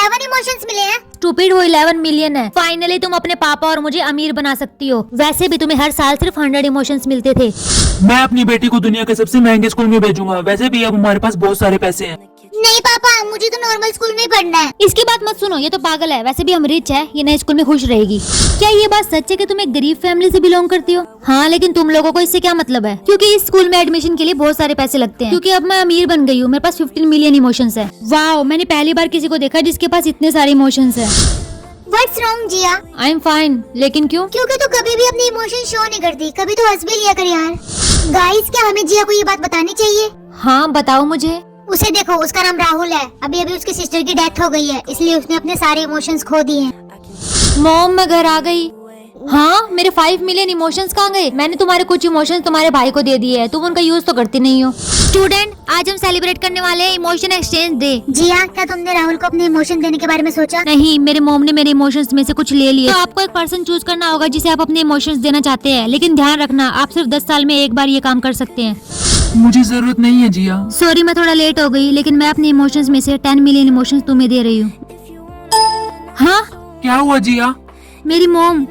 11 emotions मिले हैं। Stupid, वो 11 मिलियन है। फाइनली तुम अपने पापा और मुझे अमीर बना सकती हो। वैसे भी तुम्हें हर साल सिर्फ 100 इमोशंस मिलते थे। मैं अपनी बेटी को दुनिया के सबसे महंगे स्कूल में भेजूंगा। वैसे भी अब हमारे पास बहुत सारे पैसे हैं। नहीं पापा, मुझे तो नॉर्मल स्कूल में ही पढ़ना है। इसकी बात मत सुनो, ये तो पागल है। वैसे भी हम रिच है, ये नए स्कूल में खुश रहेगी। क्या ये बात सच है कि तुम एक गरीब फैमिली से बिलोंग करती हो? हाँ, लेकिन तुम लोगों को इससे क्या मतलब है? क्योंकि इस स्कूल में एडमिशन के लिए बहुत सारे पैसे लगते हैं। क्योंकि अब मैं अमीर बन गई हूँ, मेरे पास 15 मिलियन इमोशंस है। वाओ, मैंने पहली बार किसी को देखा जिसके पास इतने सारे इमोशंस है। What's wrong Jiya? I am fine, लेकिन क्यों? क्योंकि तू कभी भी अपने इमोशन शो नहीं करती, कभी तो हंस भी लिया कर यार। गाइस, क्या हमें जिया को ये बात बतानी चाहिए? हाँ, बताओ मुझे। उसे देखो, उसका नाम राहुल है। अभी अभी उसकी सिस्टर की डेथ हो गई है, इसलिए उसने अपने सारे इमोशंस खो दिए हैं। मॉम, मैं घर आ गई। हाँ, मेरे 5 मिलियन इमोशंस कहाँ गए? मैंने तुम्हारे कुछ इमोशंस तुम्हारे भाई को दे दिए हैं, तुम उनका यूज तो करती नहीं हो। स्टूडेंट, आज हम सेलिब्रेट करने वाले हैं इमोशन एक्सचेंज डे। जिया, क्या तुमने राहुल को अपने इमोशन देने के बारे में सोचा? नहीं, मेरे मॉम ने मेरे इमोशंस में से कुछ ले लिए। तो आपको एक पर्सन चूज करना होगा जिसे आप अपने इमोशंस देना चाहते हैं। लेकिन ध्यान रखना, आप सिर्फ 10 साल में एक बार ये काम कर सकते हैं। मुझे जरूरत नहीं है जिया। सॉरी, मैं थोड़ा लेट हो गई, लेकिन मैं अपने इमोशंस में से 10 मिलियन इमोशंस तुम्हें दे रही हूँ। हाँ, क्या हुआ जिया? मेरी मॉम,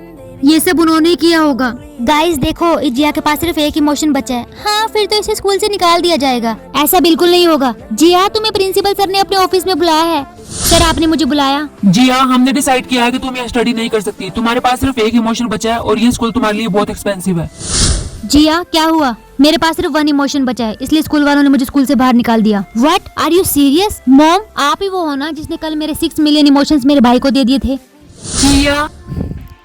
ये सब उन्होंने किया होगा। गाइस देखो, इस जिया के पास सिर्फ एक इमोशन बचा है। हाँ, फिर तो इसे स्कूल से निकाल दिया जाएगा। ऐसा बिल्कुल नहीं होगा। जिया, तुम्हें प्रिंसिपल सर ने अपने ऑफिस में बुलाया है। सर, आपने मुझे बुलाया? जिया, हमने डिसाइड किया है कि तुम यहाँ स्टडी नहीं कर सकती। तुम्हारे पास सिर्फ एक इमोशन बचा है और ये स्कूल तुम्हारे लिए बहुत एक्सपेंसिव है। जिया, क्या हुआ? मेरे पास सिर्फ 1 इमोशन बचा है, इसलिए स्कूल वालों ने मुझे स्कूल से बाहर निकाल दिया। What, are you serious? Mom, आप ही वो हो ना जिसने कल मेरे 6 मिलियन इमोशंस मेरे भाई को दे दिए थे? जिया,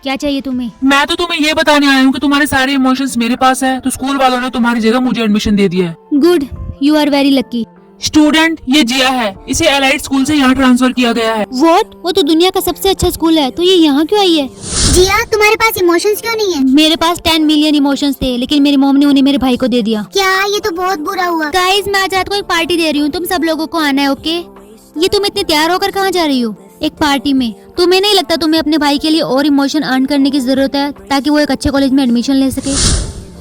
क्या चाहिए तुम्हें? मैं तो तुम्हें ये बताने आया हूँ कि तुम्हारे सारे इमोशंस मेरे पास है, तो स्कूल वालों ने तुम्हारी जगह मुझे एडमिशन दे दिया है। Good, you are very lucky. Student, ये जिया है। इसे एलाइट स्कूल से यहाँ ट्रांसफर किया गया है। व्हाट, वो तो दुनिया का सबसे अच्छा स्कूल है, तो ये यहाँ क्यों आई है? जिया, तुम्हारे पास इमोशंस क्यों नहीं है? मेरे पास 10 मिलियन इमोशंस थे, लेकिन मेरी मॉम ने उन्हें मेरे भाई को दे दिया। क्या? ये तो बहुत बुरा हुआ। गाइस, मैं आज रात को एक पार्टी दे रही हूँ, तुम सब लोगों को आना है, ओके? ये तुम इतने तैयार होकर कहाँ जा रही हो? एक पार्टी में? तुम्हें नहीं लगता तुम्हें अपने भाई के लिए और इमोशन अर्न करने की जरूरत है ताकि वो एक अच्छे कॉलेज में एडमिशन ले सके?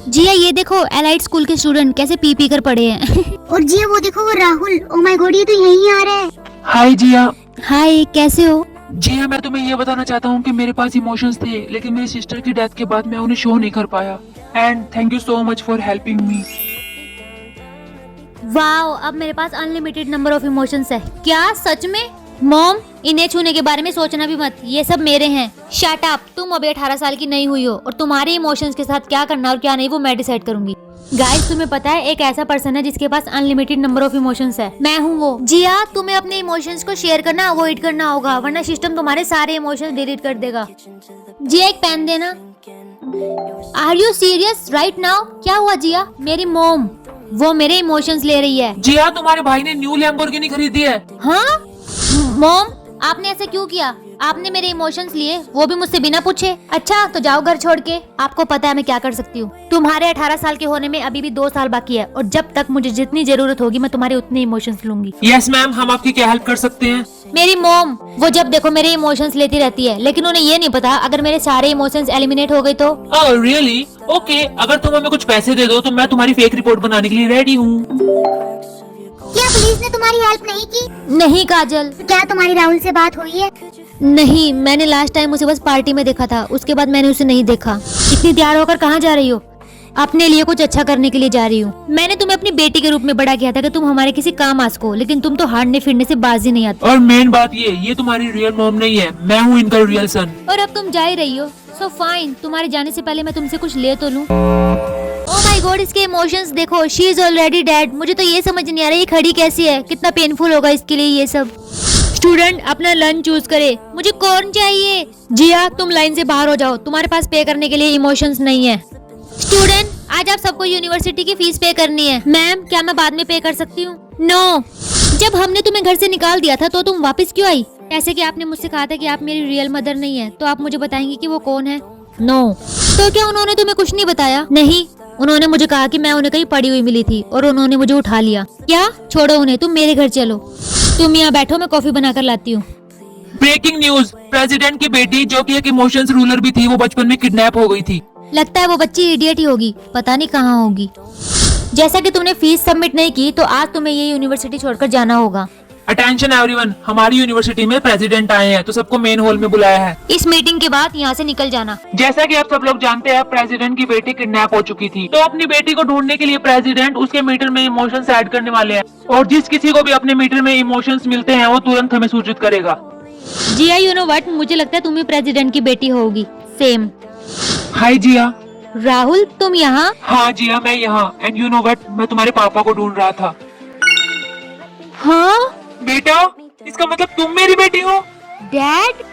जिया, ये देखो, एलाइट स्कूल के स्टूडेंट कैसे पी पी कर पड़े हैं। और जिया, वो देखो, वो राहुल। ओ माय गॉड, ये तो यहीं आ रहा है। हाय जिया। हाय, कैसे हो? जिया, मैं तुम्हें ये बताना चाहता हूँ कि मेरे पास इमोशंस थे, लेकिन मेरी सिस्टर की डेथ के बाद मैं उन्हें शो नहीं कर पाया। And thank you so much for helping me. Wow, अब मेरे पास अनलिमिटेड नंबर ऑफ इमोशंस है। क्या सच में? मॉम, इन्हें छूने के बारे में सोचना भी मत, ये सब मेरे हैं। शट अप, तुम अभी 18 साल की नहीं हुई हो और तुम्हारे इमोशंस के साथ क्या करना और क्या नहीं वो मैं डिसाइड करूंगी। गाइस, तुम्हें पता है एक ऐसा पर्सन है जिसके पास अनलिमिटेड नंबर ऑफ इमोशंस है? मैं हूँ वो। जिया, तुम्हें अपने इमोशंस को शेयर करना अवॉइड करना होगा, वरना सिस्टम तुम्हारे सारे इमोशंस डिलीट कर देगा। जिया, एक पेन देना। Are you serious right now? क्या हुआ जिया? मेरी मॉम, वो मेरे इमोशंस ले रही है। जिया, तुम्हारे भाई ने न्यू लैम्बोर्गिनी खरीदी है। हाँ मॉम, आपने ऐसा क्यों किया? आपने मेरे इमोशंस लिए, वो भी मुझसे बिना पूछे। अच्छा, तो जाओ घर छोड़ के। आपको पता है मैं क्या कर सकती हूँ। तुम्हारे 18 साल के होने में अभी भी 2 साल बाकी है, और जब तक मुझे जितनी जरूरत होगी मैं तुम्हारे उतने इमोशंस लूंगी। यस मैम, हम आपकी क्या हेल्प कर सकते हैं? मेरी मॉम, वो जब देखो मेरे इमोशंस लेती रहती है, लेकिन उन्हें ये नहीं पता अगर मेरे सारे इमोशंस एलिमिनेट हो गए तो। Oh really? ओके, अगर तुम हमें कुछ पैसे दे दो तो मैं तुम्हारी फेक रिपोर्ट बनाने के लिए रेडी हूँ। क्या पुलिस ने तुम्हारी हेल्प नहीं की? नहीं काजल। क्या तुम्हारी राहुल से बात हुई है? नहीं, मैंने लास्ट टाइम उसे बस पार्टी में देखा था, उसके बाद मैंने उसे नहीं देखा। इतनी तैयार होकर कहाँ जा रही हो? अपने लिए कुछ अच्छा करने के लिए जा रही हूँ। मैंने तुम्हें अपनी बेटी के रूप में बड़ा किया था कि तुम हमारे किसी काम आ सको, लेकिन तुम तो हारने फिरने से बाजी नहीं आती। और मेन बात ये तुम्हारी रियल मॉम नहीं है, मैं हूँ इनका रियल सन। और अब तुम जा ही रही हो, सो फाइन। तुम्हारे जाने से पहले मैं तुमसे कुछ ले तो लूं। ओह माय गॉड, इसके इमोशंस देखो, शी इज ऑलरेडी डेड। मुझे तो ये समझ नहीं आ रहा ये खड़ी कैसी है, कितना पेनफुल होगा इसके लिए ये सब। स्टूडेंट, अपना लंच चूज करे। मुझे कॉर्न चाहिए। जिया, तुम लाइन से बाहर हो जाओ, तुम्हारे पास पे करने के लिए इमोशंस नहीं है। स्टूडेंट, आज आप सबको यूनिवर्सिटी की फीस पे करनी है। मैम, क्या मैं बाद में पे कर सकती हूँ? नो। जब हमने तुम्हें घर से निकाल दिया था तो तुम वापस क्यों आई? जैसे कि आपने मुझसे कहा था कि आप मेरी रियल मदर नहीं है, तो आप मुझे बताएंगी कि वो कौन है? नो। तो क्या उन्होंने तुम्हें कुछ नहीं बताया? नहीं, उन्होंने मुझे कहा कि मैं उन्हें कहीं पड़ी हुई मिली थी और उन्होंने मुझे उठा लिया। क्या? छोड़ो उन्हें, तुम मेरे घर चलो। तुम यहाँ बैठो, मैं कॉफी बनाकर लाती हूँ। ब्रेकिंग न्यूज, प्रेसिडेंट की बेटी जो कि एक इमोशंस रूलर भी थी, वो बचपन में किडनैप हो गई थी। लगता है वो बच्ची इडियट ही होगी, पता नहीं कहाँ होगी। जैसा कि तुमने फीस सबमिट नहीं की तो आज तुम्हें ये यूनिवर्सिटी छोड़कर जाना होगा। अटेंशन एवरीवन, हमारी यूनिवर्सिटी में प्रेसिडेंट आए हैं तो सबको मेन हॉल में बुलाया है। इस मीटिंग के बाद यहाँ से निकल जाना। जैसा कि आप सब लोग जानते हैं, प्रेसिडेंट की बेटी किडनैप हो चुकी थी, तो अपनी बेटी को ढूंढने के लिए प्रेसिडेंट उसके मीटर में इमोशंस ऐड करने वाले हैं, और जिस किसी को भी अपने मीटर में इमोशंस मिलते हैं वो तुरंत हमें सूचित करेगा। जिया, यू नो व्हाट, मुझे लगता है तुम ही प्रेसिडेंट की बेटी होगी। सेम। हाय जिया। राहुल, तुम यहाँ? हाँ जिया, मैं यहाँ। एंड यू नो व्हाट, मैं तुम्हारे पापा को ढूंढ रहा था। हाँ बेटा, इसका मतलब तुम मेरी बेटी हो? डैड,